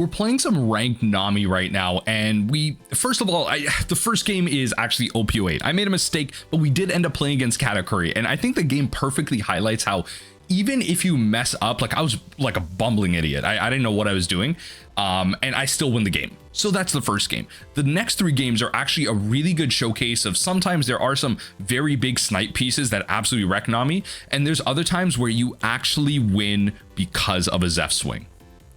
We're playing some ranked Nami right now, and first of all, the first game is actually OP08. I made a mistake, but we did end up playing against Katakuri, and I think the game perfectly highlights how even if you mess up, like I was like a bumbling idiot. I didn't know what I was doing, and I still win the game. So that's the first game. The next 3 games are actually a really good showcase of sometimes there are some very big snipe pieces that absolutely wreck Nami, and there's other times where you actually win because of a Zeff swing.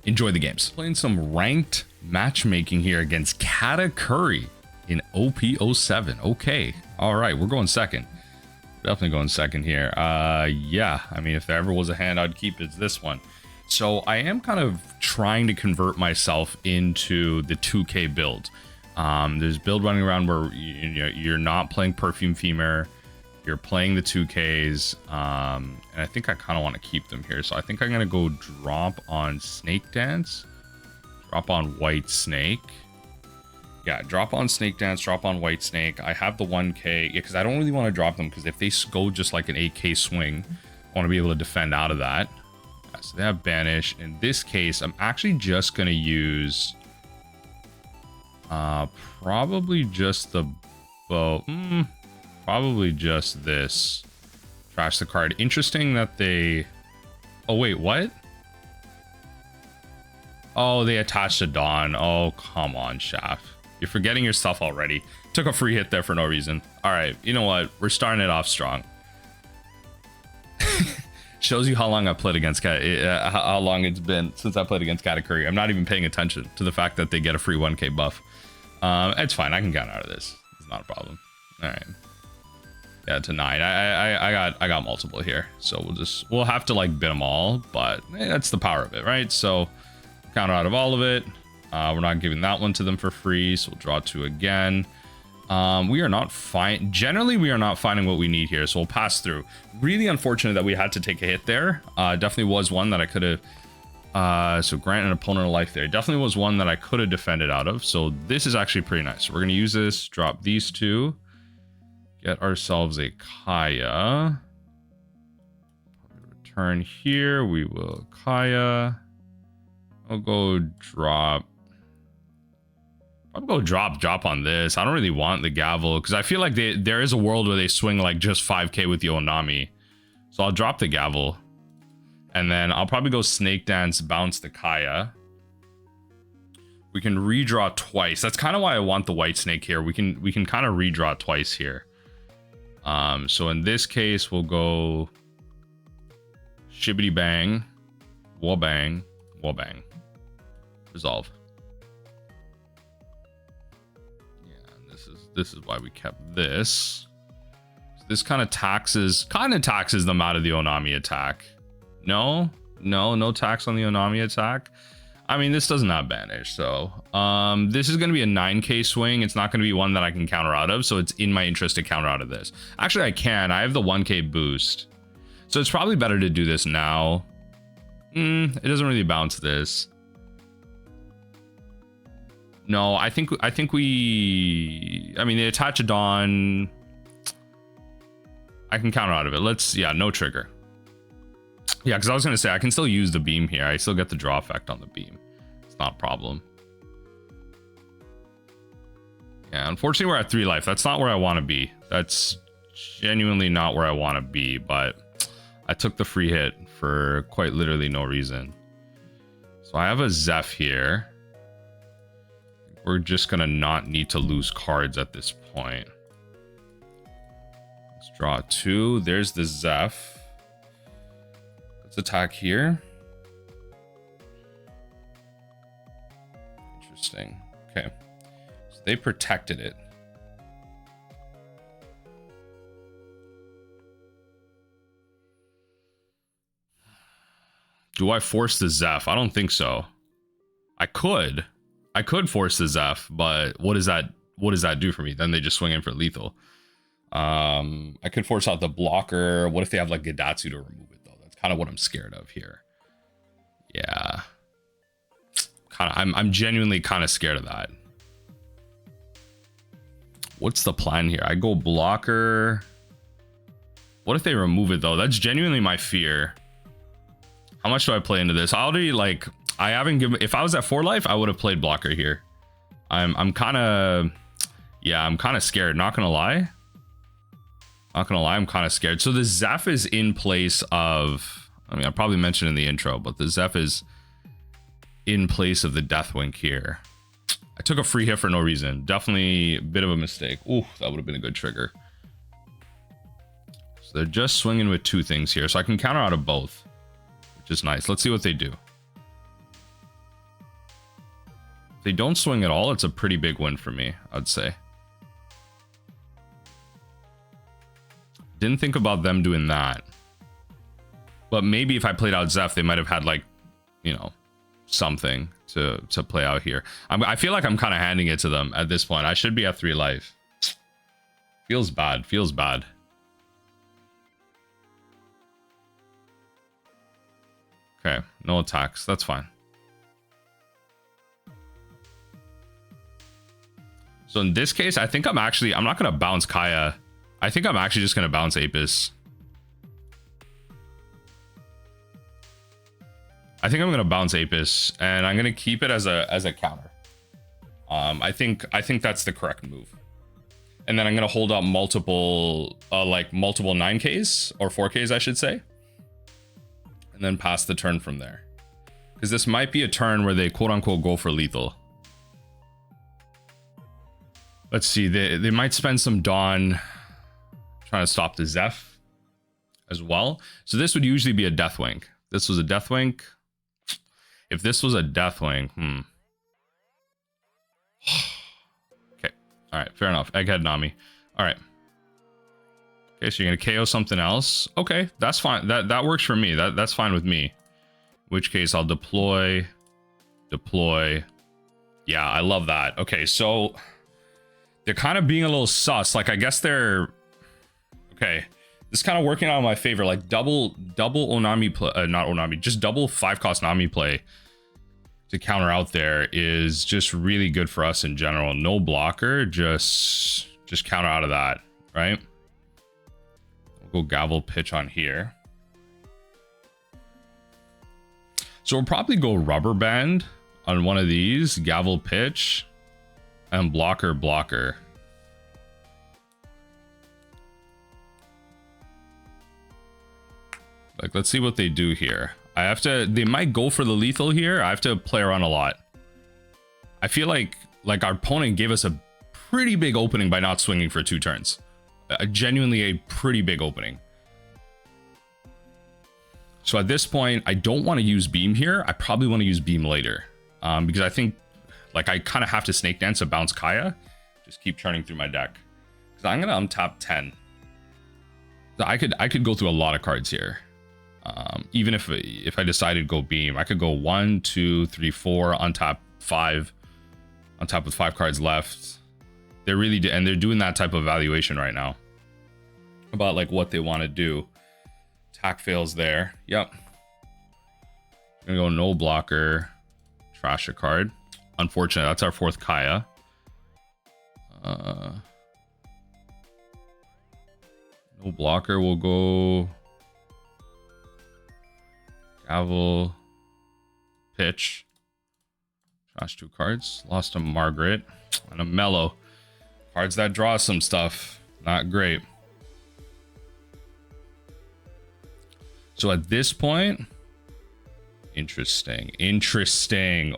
Enjoy the games. Playing some ranked matchmaking here against Katakuri in OP07. Okay, all right, we're going second. Definitely going second here. Yeah, I mean, if there ever was a hand I'd keep, it's this one. So I am kind of trying to convert myself into the 2K build. There's build running around where you're not playing perfume femur, you're playing the 2Ks, and I think I kind of want to keep them here. So I think I'm gonna go drop on Snake Dance, drop on White Snake. Yeah, drop on Snake Dance, drop on White Snake. I have the 1K, yeah, because I don't really want to drop them, because if they go just like an 8K swing, I want to be able to defend out of that. Yeah, so they have Banish. In this case, I'm actually just going to use probably just the bow. Probably just this. Trash the card. Interesting that they... Oh, wait, what? Oh, they attached a Dawn. Oh, come on, Shaft. You're forgetting your stuff already. Took a free hit there for no reason. All right, you know what? We're starting it off strong. Shows you how long I played against how long it's been since I played against Katakuri. I'm not even paying attention to the fact that they get a free 1K buff. It's fine. I can get out of this. It's not a problem. All right. Yeah, to 9. I got multiple here, so we'll have to like bid them all, but that's the power of it, right? So counter out of all of it. We're not giving that one to them for free, so we'll draw 2 again. We are not generally we are not finding what we need here, so we'll pass through. Really unfortunate that we had to take a hit there. Definitely was one that I could have so grant an opponent a life there. Definitely was one that I could have defended out of, so this is actually pretty nice. So we're gonna use this, drop these 2, get ourselves a Kaya. Return here, we will Kaya. I'll go drop. I'll go drop on this. I don't really want the gavel because I feel like there is a world where they swing like just 5K with the Nami. So I'll drop the gavel. And then I'll probably go Snake Dance, bounce the Kaya. We can redraw twice. That's kind of why I want the White Snake here. We can kind of redraw twice here. So in this case, we'll go Shibbity Bang, Wabang, Wabang. Resolve. This is why we kept this. This kind of taxes them out of the Nami attack. No tax on the Nami attack. I mean, this doesn't have Banish, so this is going to be a 9K swing. It's not going to be one that I can counter out of, so it's in my interest to counter out of this. Actually, I can. I have the 1K boost, so it's probably better to do this now. It doesn't really bounce this. No, I think we, I mean, they attach a Dawn. I can counter out of it. Yeah, no trigger. Yeah, because I was going to say, I can still use the beam here. I still get the draw effect on the beam. It's not a problem. Yeah, unfortunately, we're at 3 life. That's not where I want to be. That's genuinely not where I want to be, but I took the free hit for quite literally no reason. So I have a Zeff here. We're just gonna not need to lose cards at this point. Let's draw 2. There's the Zeff. Let's attack here. Interesting. Okay. So they protected it. Do I force the Zeff? I don't think so. I could force the Zeff, but what does that do for me? Then they just swing in for lethal. I could force out the blocker. What if they have like Gadatsu to remove it though? That's kind of what I'm scared of here. Yeah. I'm genuinely kind of scared of that. What's the plan here? I go blocker. What if they remove it though? That's genuinely my fear. How much do I play into this? I already like, I haven't given, if I was at 4 life, I would have played blocker here. I'm kind of, yeah, I'm kind of scared, not gonna lie. Not gonna lie, I'm kind of scared. So the Zeff is in place of, I mean, I probably mentioned in the intro, but the Zeff is in place of the Deathwing here. I took a free hit for no reason. Definitely a bit of a mistake. Ooh, that would have been a good trigger. So they're just swinging with 2 things here. So I can counter out of both, which is nice. Let's see what they do. If they don't swing at all, it's a pretty big win for me, I'd say. Didn't think about them doing that. But maybe if I played out Zeff, they might have had, like, you know, something to play out here. I feel like I'm kind of handing it to them at this point. I should be at 3 life. Feels bad. Feels bad. Okay, no attacks. That's fine. So in this case, I think I'm not going to bounce Kaya. I think I'm actually just going to bounce Apis. I think I'm going to bounce Apis, and I'm going to keep it as a counter. I think that's the correct move. And then I'm going to hold up multiple 9Ks or 4Ks, I should say. And then pass the turn from there. Because this might be a turn where they quote unquote go for lethal. Let's see, they might spend some Dawn trying to stop the Zeff as well. So this would usually be a Deathwing. This was a Deathwing. If this was a Deathwing, Okay, all right, fair enough. Egghead Nami. All right. Okay, so you're gonna KO something else. Okay, that's fine. That works for me. That's fine with me. In which case I'll deploy. Yeah, I love that. Okay, so they're kind of being a little sus. Like, I guess they're okay. This is kind of working out in my favor. Like double Onami play, not Onami, just double 5-cost Nami play to counter out there is just really good for us in general. No blocker, just counter out of that, right? We'll go Gavel Pitch on here. So we'll probably go Rubber Band on one of these, Gavel Pitch, and blocker. Like, let's see what they do here. They might go for the lethal here. I have to play around a lot. I feel like our opponent gave us a pretty big opening by not swinging for 2 turns. Genuinely a pretty big opening. So at this point, I don't want to use Beam here. I probably want to use Beam later. Because I think, like, I kind of have to Snake Dance to bounce Kaya. Just keep churning through my deck. Because I'm going to untap 10. So I could go through a lot of cards here. Even if I decided to go Beam, I could go 1, 2, 3, 4, untap 5, untap with 5 cards left. They're really and they're doing that type of evaluation right now about like what they want to do. Attack fails there. Yep. Gonna go no blocker, trash a card. Unfortunate. That's our 4th Kaya. No blocker. We'll go Gavel Pitch. Trash 2 cards. Lost a Margaret and a Mellow. Cards that draw some stuff. Not great. So at this point, interesting.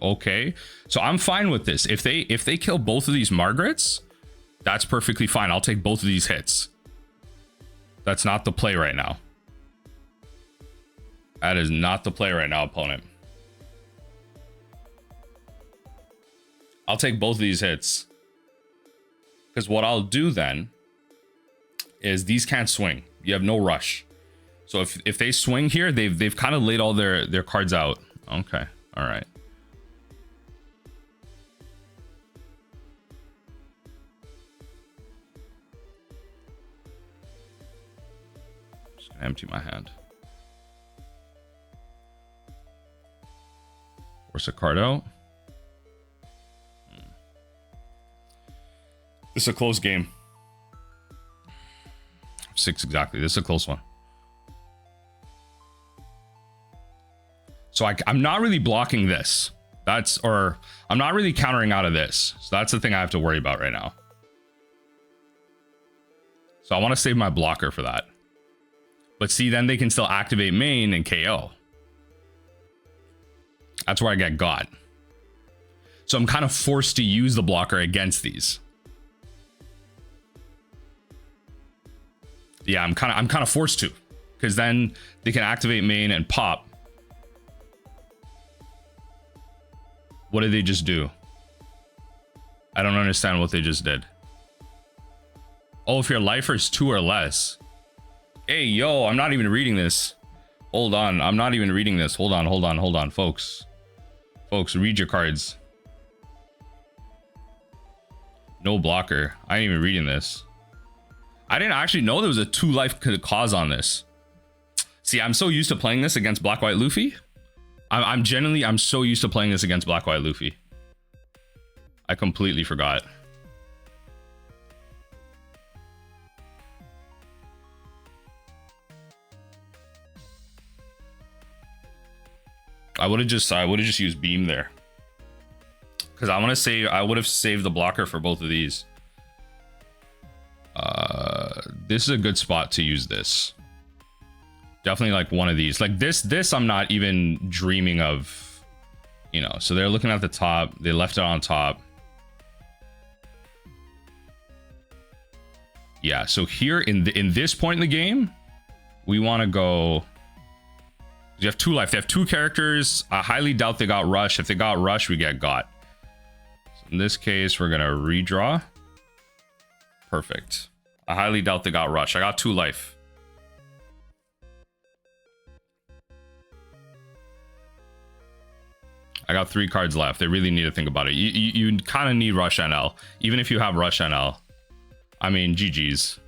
Okay, so I'm fine with this. If they kill both of these Margarets, that's perfectly fine. I'll take both of these hits. That's not the play right now. That is not the play right now, opponent. I'll take both of these hits. Because what I'll do then is these can't swing. You have no rush. So if they swing here, they've kind of laid all their cards out. Okay, all right. Just gonna empty my hand. Force a card out. This is a close game. 6 exactly. This is a close one. So I'm not really blocking this. Or I'm not really countering out of this. So that's the thing I have to worry about right now. So I want to save my blocker for that. But see, then they can still activate main and KO. That's where I get got. So I'm kind of forced to use the blocker against these. Yeah, I'm kind of forced to, because then they can activate main and pop. What did they just do? I don't understand what they just did. Oh, if your lifer is 2 or less. Hey, yo, I'm not even reading this. Hold on, I'm not even reading this. Hold on, folks. Folks, read your cards. No blocker. I ain't even reading this. I didn't actually know there was a 2 life cause on this. See, I'm so used to playing this against Black White Luffy. I'm so used to playing this against Black White Luffy. I completely forgot. I would have just used beam there. Because I would have saved the blocker for both of these. This is a good spot to use this. Definitely like one of these. Like this I'm not even dreaming of, you know. So they're looking at the top. They left it on top. Yeah, so here in this point in the game, we want to go. You have 2 life. They have 2 characters. I highly doubt they got rush. If they got rush, we get got. So in this case, we're gonna redraw. Perfect. I highly doubt they got rush. I got 2 life. I got 3 cards left. They really need to think about it. You kind of need rush NL. Even if you have rush NL. I mean, GG's.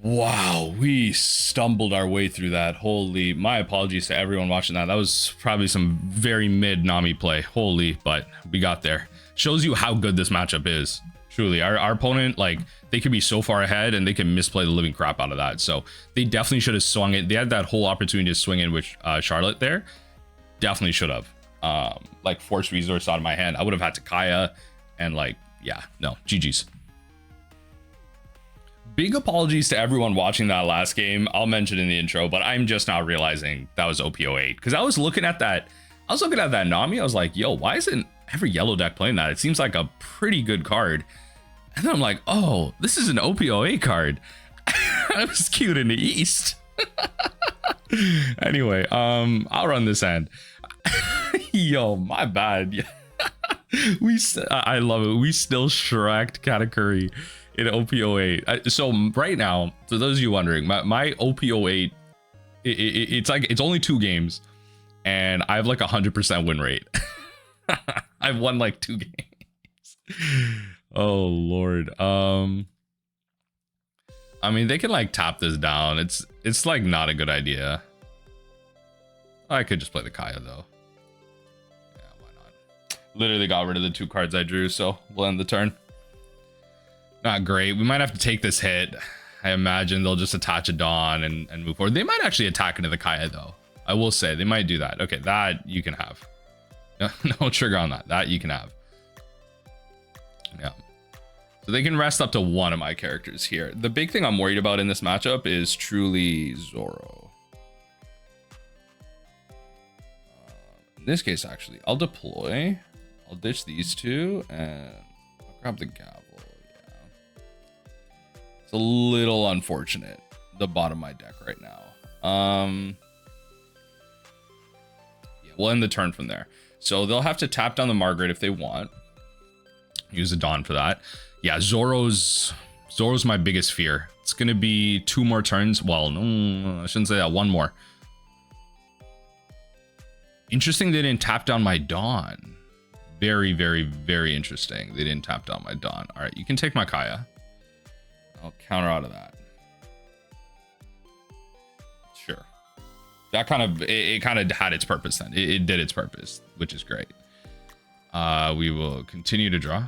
Wow, we stumbled our way through that. Holy, my apologies to everyone watching that. That was probably some very mid Nami play. Holy, but we got there. Shows you how good this matchup is. Truly, our opponent, like, they could be so far ahead and they can misplay the living crap out of that. So they definitely should have swung it. They had that whole opportunity to swing in with Charlotte there. Definitely should have. Like, forced resource out of my hand. I would have had to Kaya and, like, yeah, no, GG's. Big apologies to everyone watching that last game. I'll mention in the intro, but I'm just now realizing that was OP08 because I was looking at that. I was looking at that Nami. I was like, yo, why isn't every yellow deck playing that? It seems like a pretty good card. And then I'm like, oh, this is an OP08 card. I was cute in the East. Anyway, I'll run this end. Yo, my bad. I love it. We still shreked Katakuri in OP08. So right now, for those of you wondering, my OP08, it's only 2 games and I have like 100% win rate. I've won like 2 games. Oh Lord. I mean, they can like tap this down. It's like not a good idea. I could just play the Kaya though. Yeah, why not? Literally got rid of the 2 cards I drew, so we'll end the turn. Not great. We might have to take this hit. I imagine they'll just attach a Dawn and move forward. They might actually attack into the Kaya though. I will say they might do that. Okay, that you can have. No trigger on that. That you can have. Yeah. So they can rest up to 1 of my characters here. The big thing I'm worried about in this matchup is truly Zoro. In this case, actually, I'll deploy. I'll ditch these 2 and I'll grab the gavel. A little unfortunate, the bottom of my deck right now. Yeah, we'll end the turn from there. So they'll have to tap down the Margaret if they want. Use a Dawn for that. Yeah, Zoro's my biggest fear. It's gonna be 2 more turns. Well, no, I shouldn't say that. 1 more. Interesting they didn't tap down my Dawn. Very, very, very interesting. They didn't tap down my Dawn. All right, you can take my Kaya. I'll counter out of that. Sure. That kind of, it kind of had its purpose then. It did its purpose, which is great. We will continue to draw. Do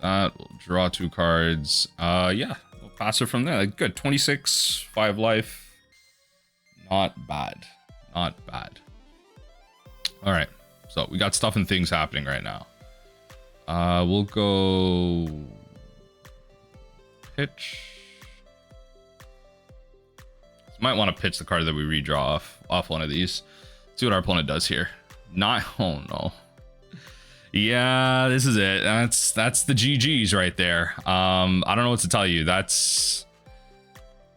that. We'll draw 2 cards. Yeah, we'll pass it from there. Like, good. 26, 5 life. Not bad. Not bad. All right. So we got stuff and things happening right now. We'll go pitch. Might want to pitch the card that we redraw off one of these. See what our opponent does here. Not, oh no. Yeah, this is it. That's the GGs right there. I don't know what to tell you. That's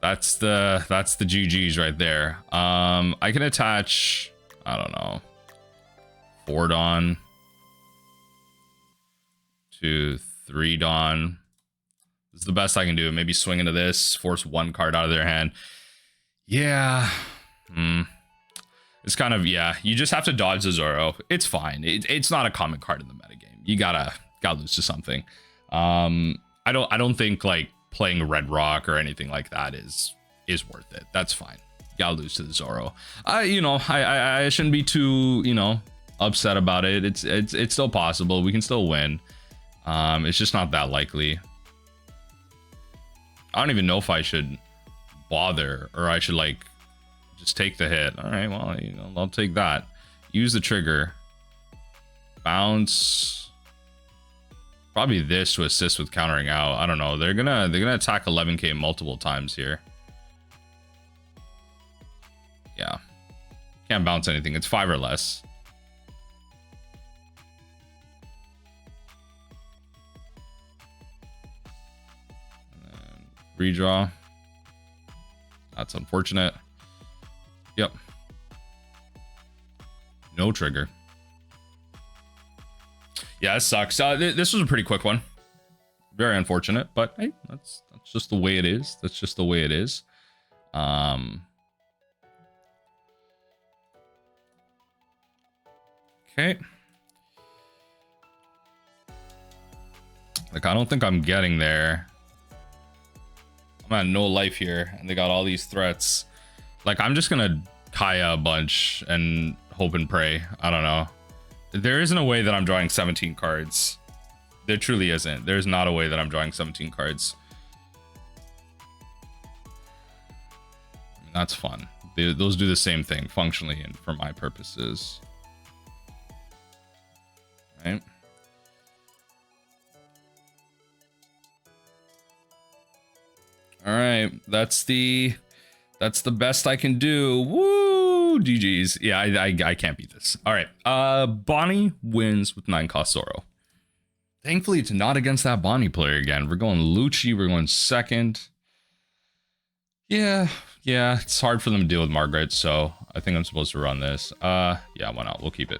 the GGs right there. I can attach, I don't know, 4 Dawn to 3 Dawn. This is the best I can do. Maybe swing into this, force 1 card out of their hand. Yeah. It's kind of, yeah, you just have to dodge the Zoro. It's fine. It's not a common card in the metagame. You gotta lose to something. I don't think like playing Red Rock or anything like that is worth it. That's fine. You gotta lose to the Zoro. I shouldn't be too, upset about it. It's still possible. We can still win. It's just not that likely. I don't even know if I should bother or I should like just take the hit. All right, well, I'll take that. Use the trigger. Bounce. Probably this to assist with countering out. I don't know. They're gonna attack 11k multiple times here. Yeah. Can't bounce anything. It's 5 or less. And then redraw. That's unfortunate. Yep. No trigger. Yeah, it sucks. This was a pretty quick one. Very unfortunate, but hey, that's just the way it is. That's just the way it is. Okay. Like, I don't think I'm getting there. I'm at no life here, and they got all these threats. Like, I'm just gonna Kaya a bunch and hope and pray. I don't know. There isn't a way that I'm drawing 17 cards. There truly isn't. There's not a way that I'm drawing 17 cards. I mean, that's fun. Those do the same thing functionally and for my purposes. Right? All right, that's the best I can do. Woo, GG's. Yeah, I can't beat this. All right, Bonney wins with 9-cost Zoro. Thankfully, it's not against that Bonney player again. We're going Lucci. We're going second. Yeah, it's hard for them to deal with Margaret, so I think I'm supposed to run this. Yeah, why not? We'll keep it.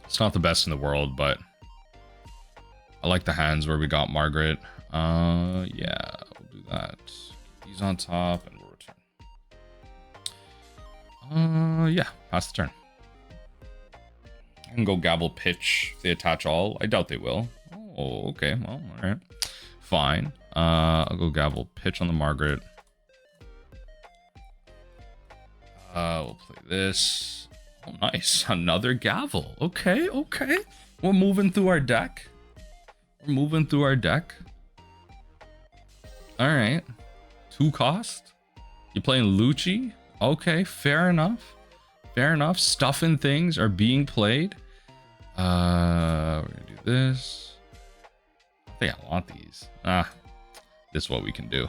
It's not the best in the world, but I like the hands where we got Margaret. Yeah, we'll do that. He's on top and we'll return. Yeah, pass the turn. I can go Gavel Pitch if they attach all. I doubt they will. Oh, okay. Well, all right. Fine. I'll go Gavel Pitch on the Margaret. We'll play this. Oh, nice. Another Gavel. Okay. We're moving through our deck. All right. 2 cost. You're playing Lucci. Okay, fair enough. Stuff and things are being played. We're gonna do this. I think I want these. This is what we can do.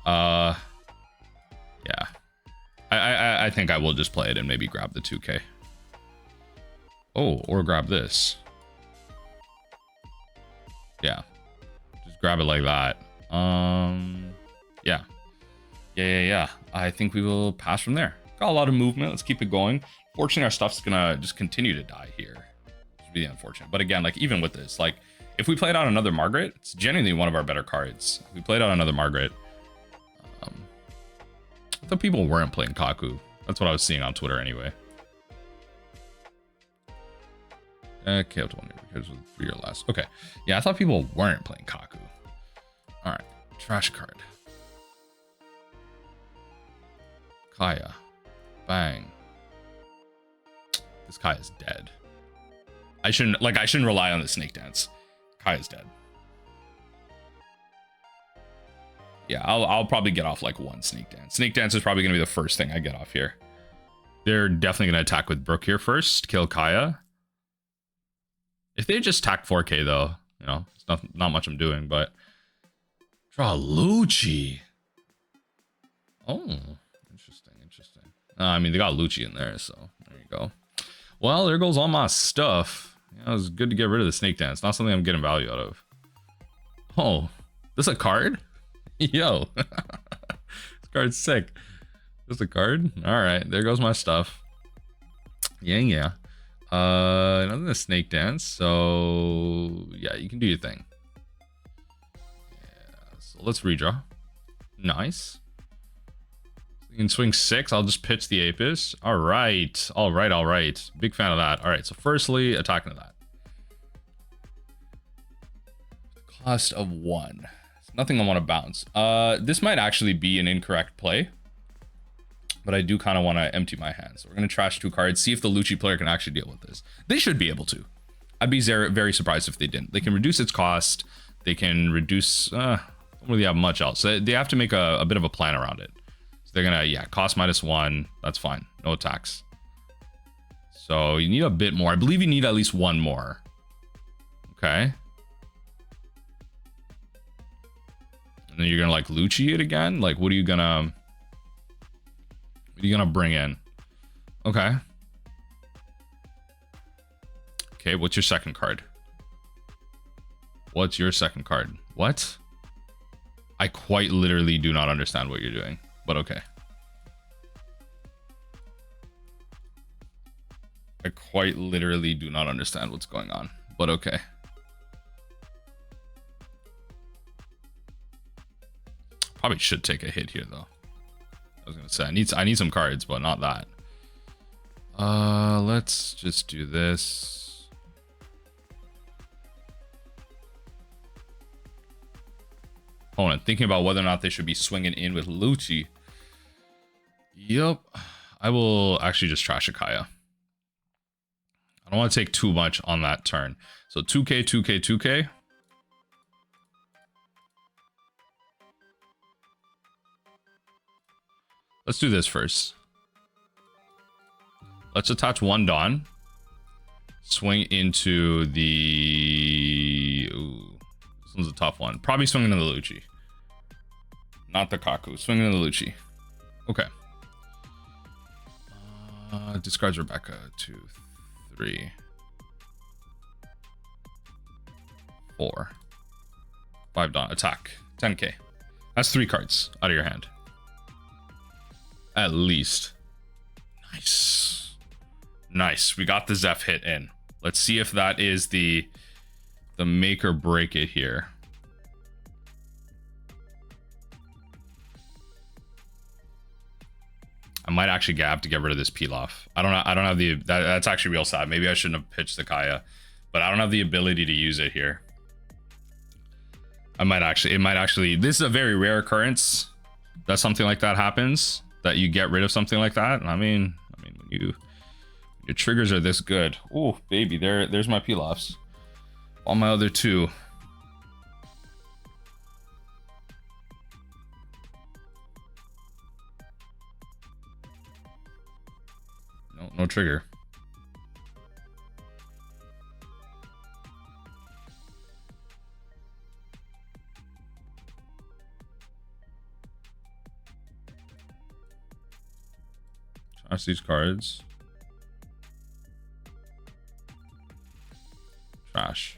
Yeah. I think I will just play it and maybe grab the 2k. Oh, or grab this. Yeah. Just grab it like that. Yeah. I think we will pass from there. Got a lot of movement. Let's keep it going. Fortunately, our stuff's gonna just continue to die here. It's really unfortunate. But again, like even with this, like if we played out another Margaret, it's genuinely one of our better cards. If we played out another Margaret. I thought people weren't playing Kaku. That's what I was seeing on Twitter anyway. Okay, up to 1 because with 3 or less. Okay. Yeah, I thought people weren't playing Kaku. Alright. Trash card. Kaya. Bang. This Kaya's dead. I shouldn't rely on the snake dance. Kaya's dead. Yeah, I'll probably get off like one Snake Dance. Snake Dance is probably going to be the first thing I get off here. They're definitely going to attack with Brook here first. Kill Kaya. If they just attack 4K though, you know, it's not much I'm doing, but... Draw Lucci. Oh, interesting. I mean, they got Lucci in there, so there you go. Well, there goes all my stuff. Yeah, it was good to get rid of the Snake Dance. Not something I'm getting value out of. Oh, this a card? Yo, this card's sick. This a card? All right, there goes my stuff. Yeah. Another than the Snake Dance. So yeah, you can do your thing. Yeah. So let's redraw. Nice. You can swing 6. I'll just pitch the Apis. All right. Big fan of that. All right. So firstly, attacking that. Cost of 1. Nothing I want to bounce. This might actually be an incorrect play, but I do kind of want to empty my hand. So we're going to trash 2 cards, see if the Lucci player can actually deal with this. They should be able to. I'd be very surprised if they didn't. They can reduce its cost. They can reduce, don't really have much else. So they have to make a bit of a plan around it. So they're going to, yeah, cost -1. That's fine. No attacks. So you need a bit more. I believe you need at least 1 more. Okay. And then you're gonna like Lucci it again. Like, what are you gonna bring in? Okay. Okay, what's your second card? What's your second card? What? I quite literally do not understand what you're doing, but okay. I quite literally do not understand what's going on, but okay. Probably should take a hit here though. I was gonna say I need some cards, but not that. Let's just do this. Opponent thinking about whether or not they should be swinging in with Lucci. Yup. I will actually just trash a Kaya. I don't want to take too much on that turn. So 2K, 2K, 2K. Let's do this first. Let's attach 1 Dawn. Swing into the... Ooh, this one's a tough one. Probably swinging into the Lucci. Not the Kaku. Swinging into the Lucci. Okay. Discards Rebecca. 2, 3, 4, 5 Dawn. Attack. 10K. That's 3 cards out of your hand. At least. Nice. We got the Zeff hit in. Let's see if that is the make or break it here. I might actually have to get rid of this peel off. I don't have the that's actually real sad. Maybe I shouldn't have pitched the Kaya, but I don't have the ability to use it here. It might actually this is a very rare occurrence that something like that happens, that you get rid of something like that. I mean when your triggers are this good. Oh baby, there's my peel offs. All my other 2. No trigger. Trash these cards. Trash.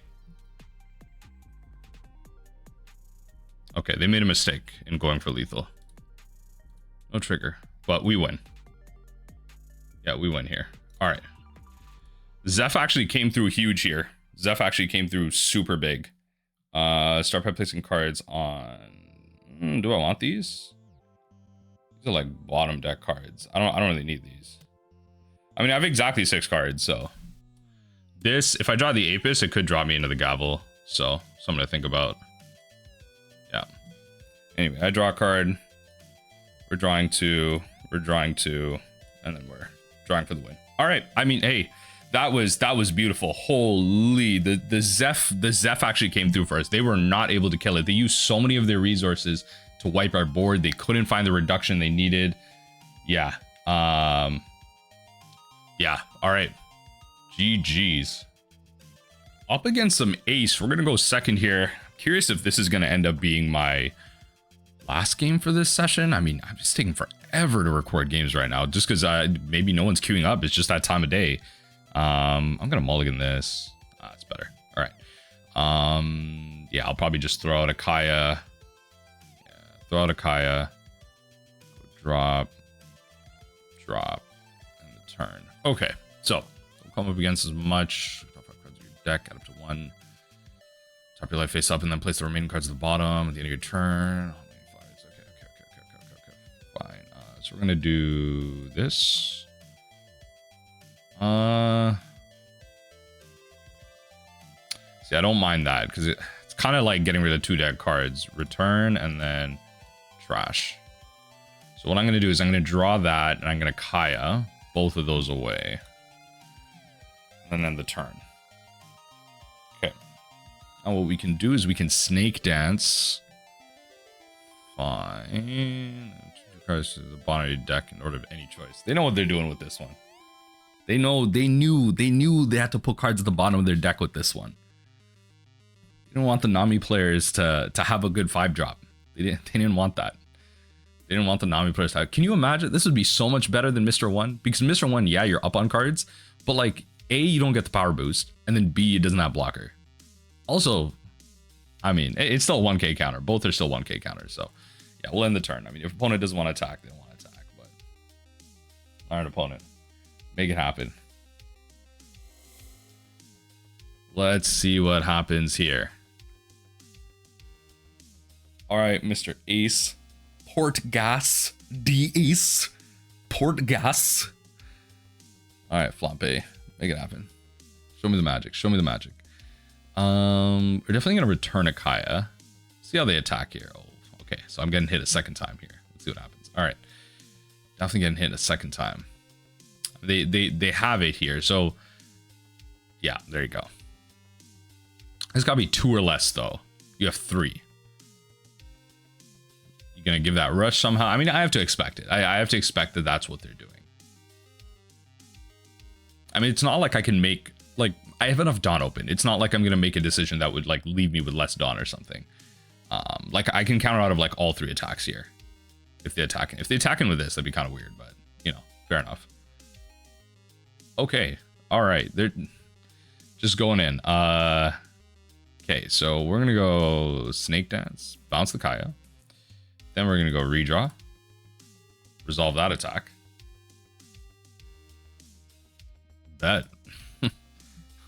Okay, they made a mistake in going for lethal. No trigger, but we win. Yeah, we win here. All right. Zeff actually came through huge here. Zeff actually came through super big. Start by placing cards on... do I want these? These are like bottom deck cards. I don't really need these. I mean, I have exactly 6 cards, so... This, if I draw the Apis, it could draw me into the Gavel. So, something to think about. Yeah. Anyway, I draw a card. We're drawing 2. We're drawing 2. And then we're drawing for the win. All right. I mean, hey, that was beautiful. Holy, the Zeff actually came through for us. They were not able to kill it. They used so many of their resources to wipe our board. They couldn't find the reduction they needed. Yeah. Yeah. All right. GG's. Up against some ace. We're going to go second here. Curious if this is going to end up being my last game for this session. I mean, I'm just taking forever to record games right now just because maybe no one's queuing up. It's just that time of day. I'm going to mulligan this. It's better. All right. Yeah, I'll probably just throw out a Kaya. Yeah, throw out a Kaya. Drop. Drop. And the turn. Okay. So, don't come up against as much. Deck, add up to 1. Top your life face up and then place the remaining cards at the bottom at the end of your turn. Okay. Fine. So we're gonna do this. See, I don't mind that because it's kind of like getting rid of 2 deck cards. Return and then trash. So what I'm gonna do is I'm gonna draw that and I'm gonna Kaya both of those away. And then the turn. And what we can do is we can snake dance. Fine. Cards to the Bonney deck in order of any choice. They know what they're doing with this one. They knew they had to put cards at the bottom of their deck with this one. They don't want the Nami players to have a good 5-drop. They didn't want that. They didn't want the Nami players to have. Can you imagine? This would be so much better than Mr. 1. Because Mr. 1, yeah, you're up on cards. But like, A, you don't get the power boost. And then B, it doesn't have blocker. Also, I mean, it's still a 1k counter. Both are still 1k counters. So, yeah, we'll end the turn. I mean, if opponent doesn't want to attack, they don't want to attack. But, alright, opponent. Make it happen. Let's see what happens here. Alright, Mr. Ace. Port gas. D-Ace. Port gas. Alright, flop A. Make it happen. Show me the magic. Show me the magic. We're definitely gonna return a Kaya. See how they attack here. Oh, okay, so I'm getting hit a second time here. Let's see what happens. All right, definitely getting hit a second time. They have it here, so yeah, there you go. It's gotta be 2 or less though. You have 3. You gonna give that rush somehow? I mean, I have to expect it. I have to expect that that's what they're doing. I mean, it's not like I can make like. I have enough Dawn open. It's not like I'm going to make a decision that would like leave me with less Dawn or something. Like I can counter out of like all 3 attacks here. If they attack in with this, that'd be kind of weird, but you know, fair enough. Okay. All right. They're just going in. Okay. So we're going to go Snake Dance, bounce the Kaya. Then we're going to go redraw, resolve that attack. Bet.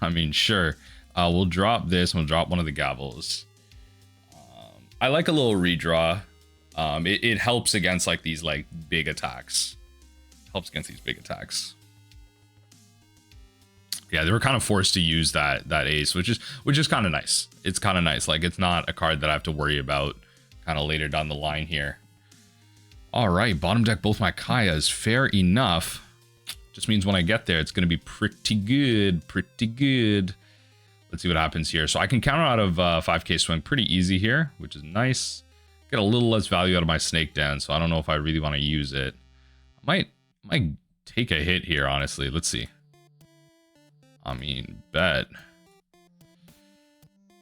I mean, sure. We'll drop this and we'll drop one of the Gavels. I like a little redraw. It helps against like these like big attacks. Helps against these big attacks. Yeah, they were kind of forced to use that ace, which is kind of nice. It's kind of nice. Like it's not a card that I have to worry about kind of later down the line here. All right, bottom deck both my Kayas. Fair enough. Just means when I get there, it's going to be pretty good. Pretty good. Let's see what happens here. So I can counter out of 5k swing pretty easy here, which is nice. Get a little less value out of my snake dance, so I don't know if I really want to use it. I might take a hit here, honestly. Let's see. I mean, bet.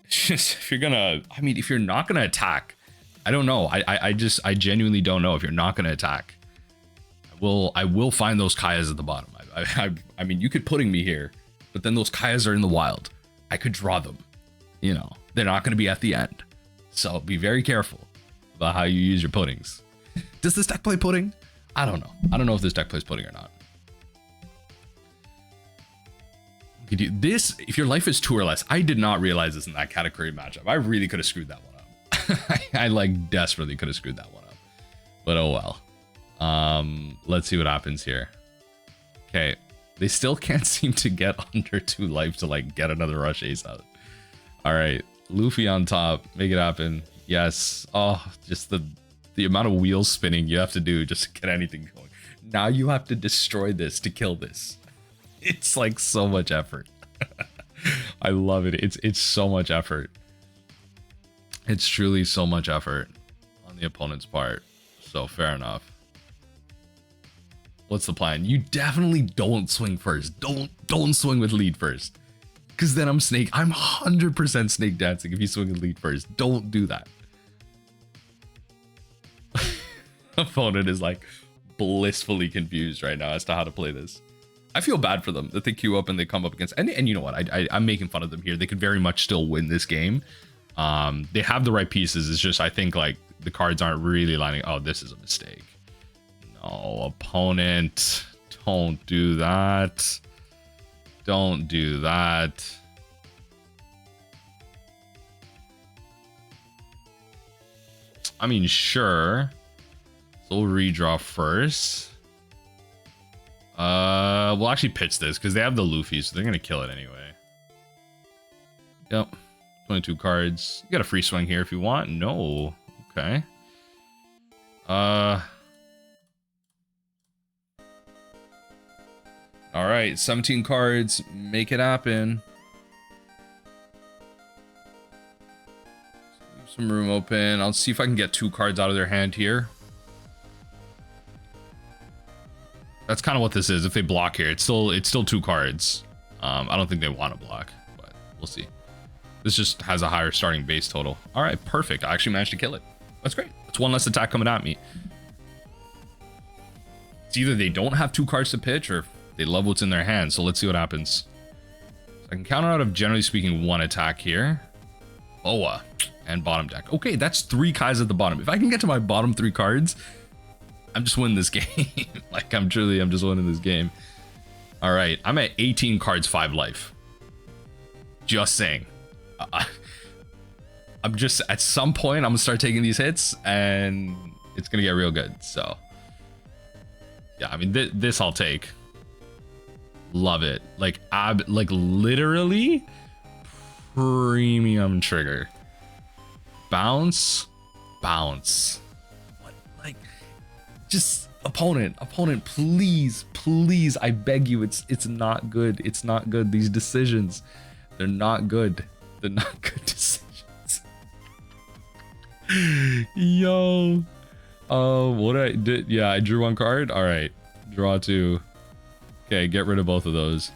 It's just, if you're gonna, I mean, if you're not gonna attack, I don't know. I genuinely don't know if you're not gonna attack. I will find those Kayas at the bottom. I mean, you could putting me here, but then those Kayas are in the wild. I could draw them. You know, they're not going to be at the end. So be very careful about how you use your puddings. Does this deck play pudding? I don't know. I don't know if this deck plays pudding or not. This, if your life is 2 or less, I did not realize this in that Katakuri matchup. I really could have screwed that one up. I like desperately could have screwed that one up. But oh well. Let's see what happens here. Okay, they still can't seem to get under 2 life to like get another rush ace out. All right, Luffy on top, make it happen. Yes. Oh, just the amount of wheels spinning you have to do just to get anything going. Now you have to destroy this to kill this. It's like so much effort. I love it. It's so much effort. It's truly so much effort. On the opponent's part. So fair enough. What's the plan? You definitely don't swing first. Don't swing with lead first. Because then I'm 100% snake dancing if you swing with lead first. Don't do that. Opponent is like blissfully confused right now as to how to play this. I feel bad for them that they queue up and they come up against, and you know what, I'm making fun of them here. They could very much still win this game. They have the right pieces. It's just I think like the cards aren't really lining. Oh, this is a mistake. No, opponent, don't do that. Don't do that. I mean, sure. So we'll redraw first. We'll actually pitch this because they have the Luffy, so they're gonna kill it anyway. Yep. 22 cards. You got a free swing here if you want. No. Okay. All right, 17 cards. Make it happen. Leave some room open. I'll see if I can get 2 cards out of their hand here. That's kind of what this is. If they block here, it's still 2 cards. I don't think they want to block, but we'll see. This just has a higher starting base total. All right, perfect. I actually managed to kill it. That's great. That's 1 less attack coming at me. It's either they don't have 2 cards to pitch or they love what's in their hands. So let's see what happens. So I can counter out of, generally speaking, 1 attack here. Boa and bottom deck. Okay, that's 3 Kais at the bottom. If I can get to my bottom 3 cards, I'm just winning this game. Like I'm just winning this game. All right, I'm at 18 cards, 5 life. Just saying. I'm just, at some point, I'm gonna start taking these hits and it's gonna get real good. So yeah, I mean, this I'll take. Love it. Like literally premium trigger. Bounce. What, like, just opponent, please, I beg you. It's not good. It's not good. These decisions, they're not good. They're not good decisions. Yo. What I did, yeah, I drew 1 card. All right, draw 2. Okay, get rid of both of those.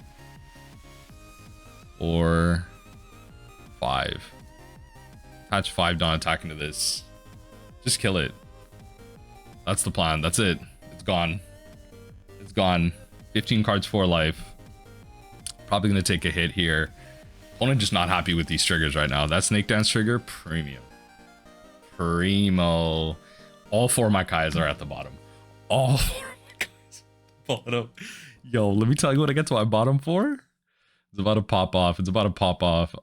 4, 5. Attach 5 Dawn attacking to this. Just kill it. That's the plan. That's it. It's gone. It's gone. 15 cards, 4 life. Probably gonna take a hit here. Opponent just not happy with these triggers right now. That Snake Dance trigger, premium. Primo. All 4 of my Kais are at the bottom. All 4 of my Kais at the bottom. Yo, let me tell you what I get to my bottom 4. It's about to pop off. It's about to pop off.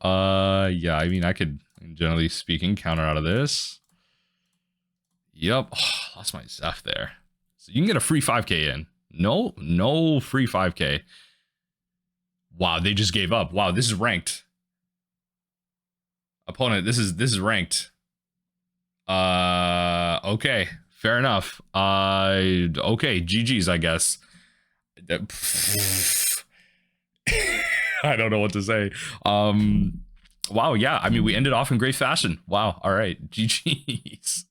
Yeah, I mean, I could, generally speaking, counter out of this. Yep. Oh, lost my Zeff there. So you can get a free 5k in. No free 5k. Wow, they just gave up. Wow, this is ranked. Opponent, this is ranked. Okay, fair enough. Okay, GG's, I guess. I don't know what to say. Wow, yeah, I mean, we ended off in great fashion. Wow, all right, GG's.